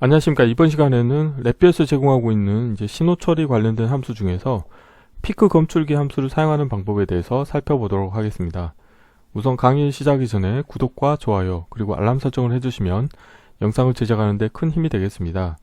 안녕하십니까. 이번 시간에는 랩비에서 제공하고 있는 신호 처리 관련된 함수 중에서 피크 검출기 함수를 사용하는 방법에 대해서 살펴보도록 하겠습니다. 우선 강의 시작하기 전에 구독과 좋아요 그리고 알람 설정을 해주시면 영상을 제작하는데 큰 힘이 되겠습니다.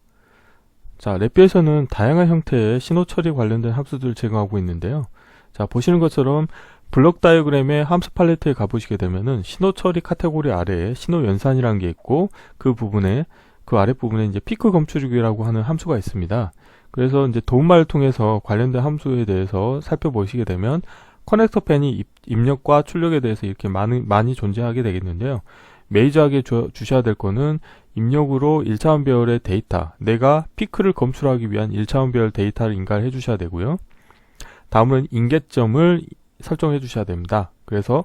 자, 랩비에서는 다양한 형태의 신호 처리 관련된 함수들을 제공하고 있는데요. 자, 보시는 것처럼 블록 다이어그램의 함수 팔레트에 가보시게 되면은 신호 처리 카테고리 아래에 신호 연산이라는 게 있고 그 아랫부분에 피크 검출기라고 하는 함수가 있습니다. 그래서 도움말을 통해서 관련된 함수에 대해서 살펴보시게 되면 커넥터 펜이 입력과 출력에 대해서 이렇게 많이 존재하게 되겠는데요. 메이저하게 주셔야 될 거는 입력으로 1차원 배열의 데이터, 내가 피크를 검출하기 위한 1차원 배열 데이터를 인가해 주셔야 되고요. 다음은 인계점을 설정해 주셔야 됩니다. 그래서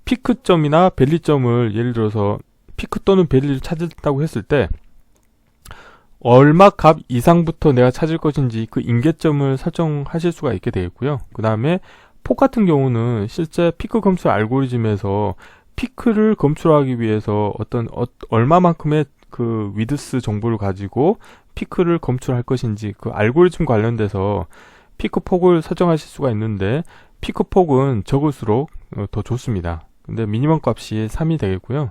피크점이나 밸리점을 예를 들어서 피크 또는 밸리를 찾았다고 했을 때 얼마 값 이상부터 내가 찾을 것인지 그 인계점을 설정하실 수가 있게 되겠고요. 그 다음에 폭 같은 경우는 실제 피크 검출 알고리즘에서 피크를 검출하기 위해서 얼마만큼의 그 위드스 정보를 가지고 피크를 검출할 것인지 그 알고리즘 관련돼서 피크 폭을 설정하실 수가 있는데 피크 폭은 적을수록 더 좋습니다. 근데 미니멈 값이 3이 되겠고요.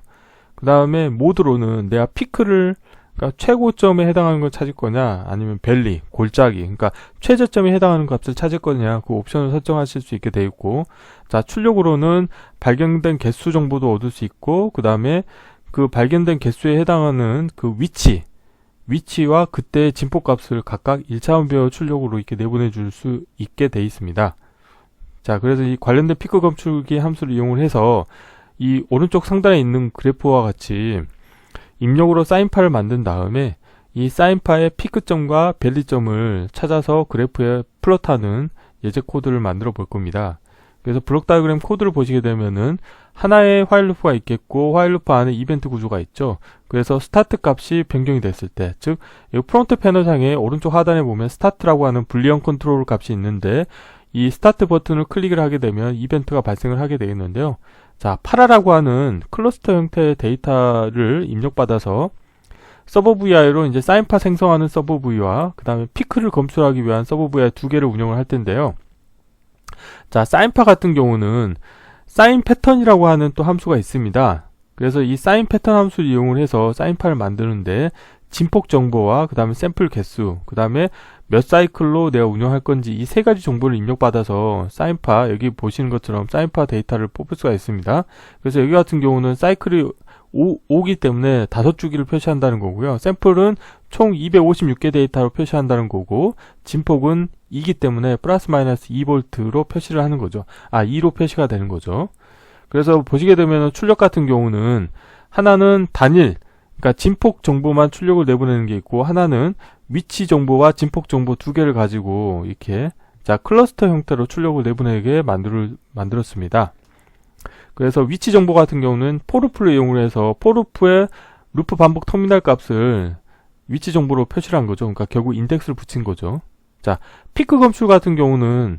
그 다음에 모드로는 내가 피크를 그러니까 최고점에 해당하는 걸 찾을 거냐 아니면 밸리, 골짜기 그러니까 최저점에 해당하는 값을 찾을 거냐 그 옵션을 설정하실 수 있게 되어 있고, 자, 출력으로는 발견된 개수 정보도 얻을 수 있고 그 다음에 그 발견된 개수에 해당하는 그 위치와 그때의 진폭 값을 각각 1차원 배열 출력으로 이렇게 내보내 줄 수 있게 되어 있습니다. 자, 그래서 이 관련된 피크 검출기 함수를 이용을 해서 이 오른쪽 상단에 있는 그래프와 같이 입력으로 사인파를 만든 다음에 이 사인파의 피크점과 밸리점을 찾아서 그래프에 플롯하는 예제 코드를 만들어 볼 겁니다. 그래서 블록 다이어그램 코드를 보시게 되면은 하나의 화일 루프가 있겠고 화일 루프 안에 이벤트 구조가 있죠. 그래서 스타트 값이 변경이 됐을 때, 즉 이 프론트 패널상에 오른쪽 하단에 보면 스타트라고 하는 불리언 컨트롤 값이 있는데 이 스타트 버튼을 클릭을 하게 되면 이벤트가 발생을 하게 되겠는데요. 자, 파라라고 하는 클러스터 형태의 데이터를 입력받아서 서버 VI로 사인파 생성하는 서버 VI와 그 다음에 피크를 검출하기 위한 서버 VI 두 개를 운영을 할 텐데요. 자, 사인파 같은 경우는 사인 패턴이라고 하는 또 함수가 있습니다. 그래서 이 사인 패턴 함수를 이용을 해서 사인파를 만드는데 진폭 정보와 그 다음에 샘플 개수, 그 다음에 몇 사이클로 내가 운영할 건지 이 세 가지 정보를 입력받아서 사인파, 여기 보시는 것처럼 사인파 데이터를 뽑을 수가 있습니다. 그래서 여기 같은 경우는 사이클이 5기 때문에 5주기를 표시한다는 거고요. 샘플은 총 256개 데이터로 표시한다는 거고, 진폭은 2기 때문에 플러스 마이너스 2V로 표시를 하는 거죠. 2로 표시가 되는 거죠. 그래서 보시게 되면 출력 같은 경우는 하나는 단일, 그러니까 진폭 정보만 출력을 내보내는 게 있고, 하나는 위치 정보와 진폭 정보 두 개를 가지고 이렇게 클러스터 형태로 출력을 내보내게 만들었습니다. 그래서 위치 정보 같은 경우는 포루프를 이용을 해서 포루프의 루프 반복 터미널 값을 위치 정보로 표시를 한 거죠. 그러니까 결국 인덱스를 붙인 거죠. 자, 피크 검출 같은 경우는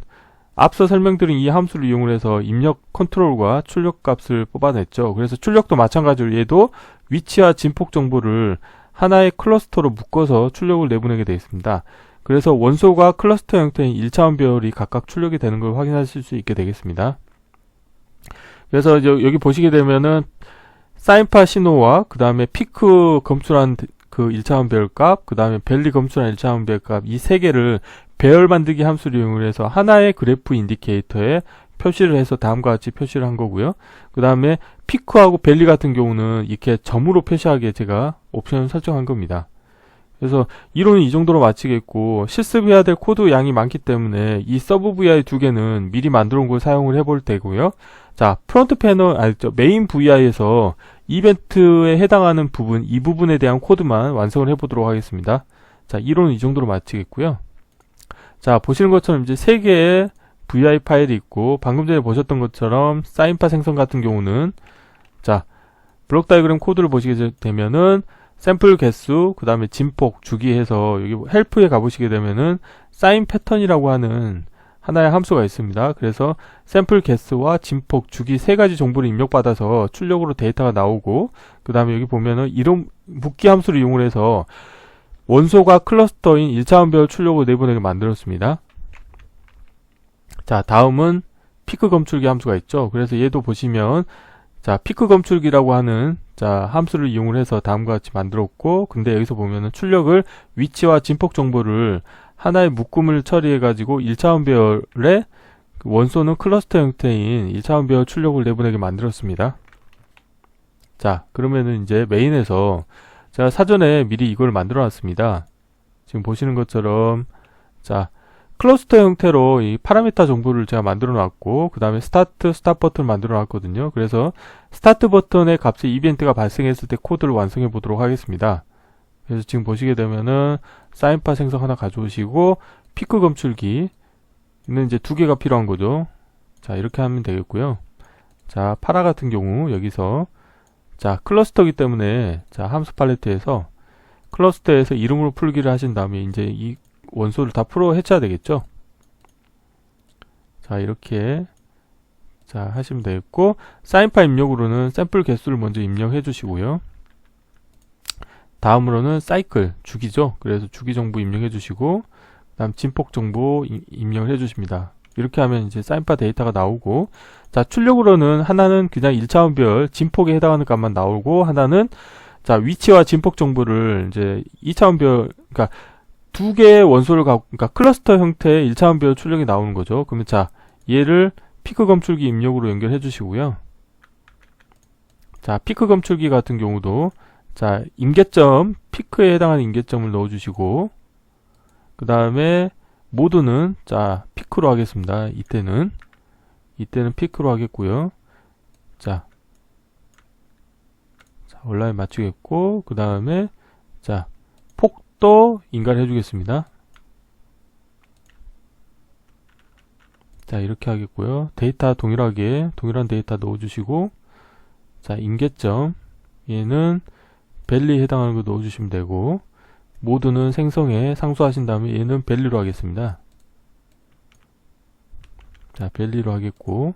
앞서 설명드린 이 함수를 이용을 해서 입력 컨트롤과 출력 값을 뽑아냈죠. 그래서 출력도 마찬가지로 얘도 위치와 진폭 정보를 하나의 클러스터로 묶어서 출력을 내보내게 되어 있습니다. 그래서 원소가 클러스터 형태인 1차원 배열이 각각 출력이 되는 걸 확인하실 수 있게 되겠습니다. 그래서 여기 보시게 되면은 사인파 신호와 그 다음에 피크 검출한 그 1차원 배열 값, 그 다음에 밸리 검출한 1차원 배열 값, 이 세 개를 배열 만들기 함수를 이용을 해서 하나의 그래프 인디케이터에 표시를 해서 다음과 같이 표시를 한 거고요. 그 다음에 피크하고 밸리 같은 경우는 이렇게 점으로 표시하게 제가 옵션을 설정한 겁니다. 그래서 이론은 이 정도로 마치겠고, 실습해야 될 코드 양이 많기 때문에 이 서브 VI 두 개는 미리 만들어 온 걸 사용을 해볼 테고요. 자, 프론트 패널, 메인 VI에서 이벤트에 해당하는 부분, 이 부분에 대한 코드만 완성을 해보도록 하겠습니다. 자, 이론은 이 정도로 마치겠고요. 자, 보시는 것처럼 세 개의 VI 파일이 있고, 방금 전에 보셨던 것처럼 사인파 생성 같은 경우는, 자, 블록 다이어그램 코드를 보시게 되면은 샘플 개수, 그 다음에 진폭, 주기 해서 여기 헬프에 가보시게 되면은 사인 패턴이라고 하는 하나의 함수가 있습니다. 그래서 샘플 개수와 진폭, 주기 세 가지 정보를 입력받아서 출력으로 데이터가 나오고, 그 다음에 여기 보면은 이름 묶기 함수를 이용을 해서 원소가 클러스터인 1차원별 출력을 내보내게 만들었습니다. 자, 다음은 피크 검출기 함수가 있죠. 그래서 얘도 보시면 자, 피크 검출기라고 하는 자, 함수를 이용을 해서 다음과 같이 만들었고, 근데 여기서 보면은 출력을 위치와 진폭 정보를 하나의 묶음을 처리해 가지고 1차원별의 원소는 클러스터 형태인 1차원별 출력을 내보내게 만들었습니다. 자, 그러면은 이제 메인에서 제가 사전에 미리 이걸 만들어 놨습니다. 지금 보시는 것처럼 자, 클러스터 형태로 이 파라미터 정보를 제가 만들어 놨고, 그 다음에 스타트, 스탑 버튼을 만들어 놨거든요. 그래서 스타트 버튼의 값에 이벤트가 발생했을 때 코드를 완성해 보도록 하겠습니다. 그래서 지금 보시게 되면은 사인파 생성 하나 가져오시고, 피크 검출기는 이제 2개가 필요한 거죠. 자, 이렇게 하면 되겠고요. 자, 파라 같은 경우 여기서 자, 클러스터이기 때문에 자, 함수 팔레트에서 클러스터에서 이름으로 풀기를 하신 다음에 이제 이 원소를 다 풀어 해쳐야 되겠죠. 자, 이렇게 자 하시면 되겠고, 사인파 입력으로는 샘플 개수를 먼저 입력해 주시고요. 다음으로는 사이클 주기죠. 그래서 주기 정보 입력해 주시고, 그 다음 진폭 정보 입력을 해 주십니다. 이렇게 하면 이제 사인파 데이터가 나오고, 자, 출력으로는 하나는 그냥 1차원별 진폭에 해당하는 값만 나오고, 하나는 자, 위치와 진폭 정보를 이제 2차원별, 그러니까 2개의 원소를 갖고, 그러니까 클러스터 형태의 1차원별 출력이 나오는 거죠. 그러면 자, 얘를 피크 검출기 입력으로 연결해 주시고요. 자, 피크 검출기 같은 경우도 자, 임계점, 피크에 해당하는 임계점을 넣어 주시고, 그 다음에 모드는 자, 피크로 하겠습니다. 이때는 피크로 하겠고요. 자, 온라인 맞추겠고, 그 다음에 자, 폭도 인가를 해주겠습니다. 자, 이렇게 하겠고요. 데이터 동일한 데이터 넣어주시고, 자, 임계점 얘는 밸리에 해당하는 거 넣어주시면 되고, 모드는 생성에 상수하신 다음에 얘는 밸리로 하겠습니다. 자, 밸리로 하겠고,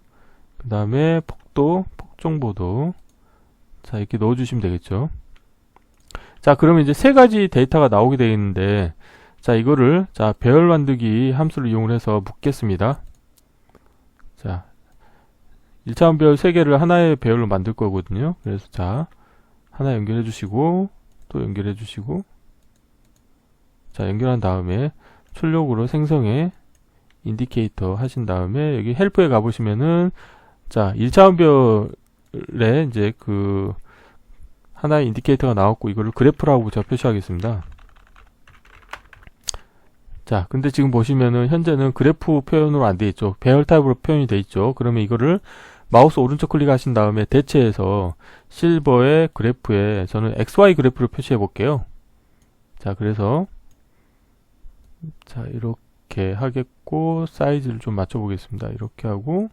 그 다음에 폭도, 폭정보도 자, 이렇게 넣어주시면 되겠죠. 자, 그러면 이제 3가지 데이터가 나오게 되겠는데, 자, 이거를 자, 배열 만들기 함수를 이용해서 묶겠습니다. 자, 1차원별 3개를 하나의 배열로 만들 거거든요. 그래서 자, 하나 연결해 주시고, 또 연결해 주시고, 자, 연결한 다음에 출력으로 생성에 인디케이터 하신 다음에 여기 헬프에 가보시면은 자, 1차원별에 이제 그 하나의 인디케이터가 나왔고, 이거를 그래프라고 제가 표시하겠습니다. 자, 근데 지금 보시면은 현재는 그래프 표현으로 안 돼 있죠. 배열 타입으로 표현이 돼 있죠. 그러면 이거를 마우스 오른쪽 클릭하신 다음에 대체해서 실버의 그래프에 저는 XY 그래프를 표시해 볼게요. 자, 그래서 자, 이렇게 하겠고, 사이즈를 좀 맞춰 보겠습니다. 이렇게 하고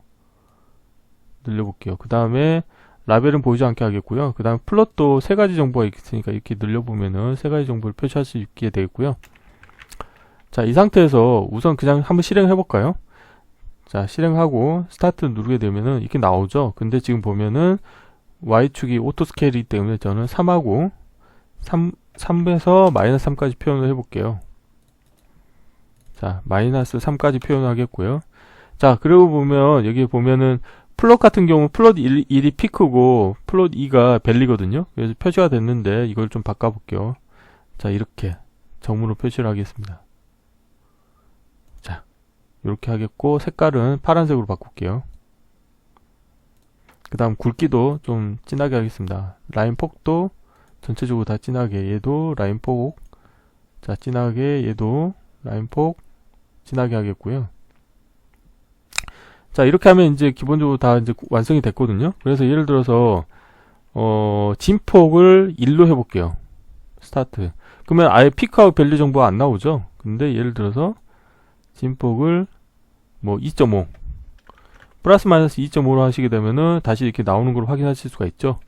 늘려 볼게요. 그 다음에 라벨은 보이지 않게 하겠고요. 그 다음 플롯도 3가지 정보가 있으니까 이렇게 늘려 보면은 3가지 정보를 표시할 수 있게 되겠고요. 자, 이 상태에서 우선 그냥 한번 실행해 볼까요? 자, 실행하고 스타트 누르게 되면은 이렇게 나오죠. 근데 지금 보면은 Y축이 오토 스케일이기 때문에 저는 3하고 3에서 마이너스 3까지 표현을 해 볼게요. 자, 마이너스 3까지 표현하겠고요. 자, 그리고 보면 여기 보면은 플롯 같은 경우 플롯 1이 피크고 플롯 2가 밸리거든요. 그래서 표시가 됐는데 이걸 좀 바꿔 볼게요. 자, 이렇게 정문으로 표시를 하겠습니다. 자, 이렇게 하겠고, 색깔은 파란색으로 바꿀게요. 그 다음 굵기도 좀 진하게 하겠습니다. 라인 폭도 전체적으로 다 진하게, 얘도 라인 폭, 자, 진하게, 얘도 라인 폭 진하게 하겠고요. 자, 이렇게 하면 이제 기본적으로 다 이제 완성이 됐거든요. 그래서 예를 들어서 진폭을 1로 해볼게요. 스타트. 그러면 아예 피크하고 밸류 정보가 안 나오죠. 근데 예를 들어서 진폭을 뭐 2.5 플러스 마이너스 2.5로 하시게 되면은 다시 이렇게 나오는 걸 확인하실 수가 있죠.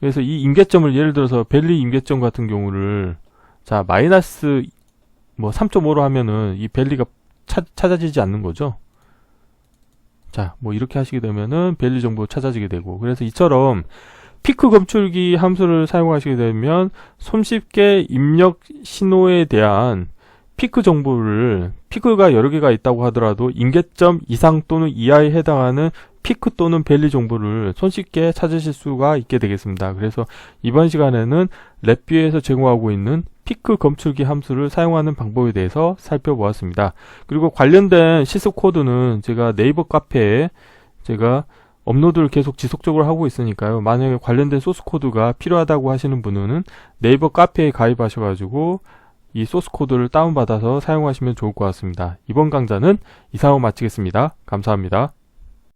그래서 이 임계점을 예를 들어서 밸류 임계점 같은 경우를 자, 마이너스 뭐 3.5로 하면은 이 밸류가 찾아지지 않는 거죠. 자, 뭐 이렇게 하시게 되면은 밸류 정보 찾아지게 되고, 그래서 이처럼 피크 검출기 함수를 사용하시게 되면 손쉽게 입력 신호에 대한 피크 정보를, 피크가 여러 개가 있다고 하더라도 인계점 이상 또는 이하에 해당하는 피크 또는 밸리 정보를 손쉽게 찾으실 수가 있게 되겠습니다. 그래서 이번 시간에는 랩뷰에서 제공하고 있는 피크 검출기 함수를 사용하는 방법에 대해서 살펴보았습니다. 그리고 관련된 시스 코드는 제가 네이버 카페에 제가 업로드를 계속 지속적으로 하고 있으니까요. 만약에 관련된 소스 코드가 필요하다고 하시는 분은 네이버 카페에 가입하셔가지고 이 소스 코드를 다운받아서 사용하시면 좋을 것 같습니다. 이번 강좌는 이상으로 마치겠습니다. 감사합니다.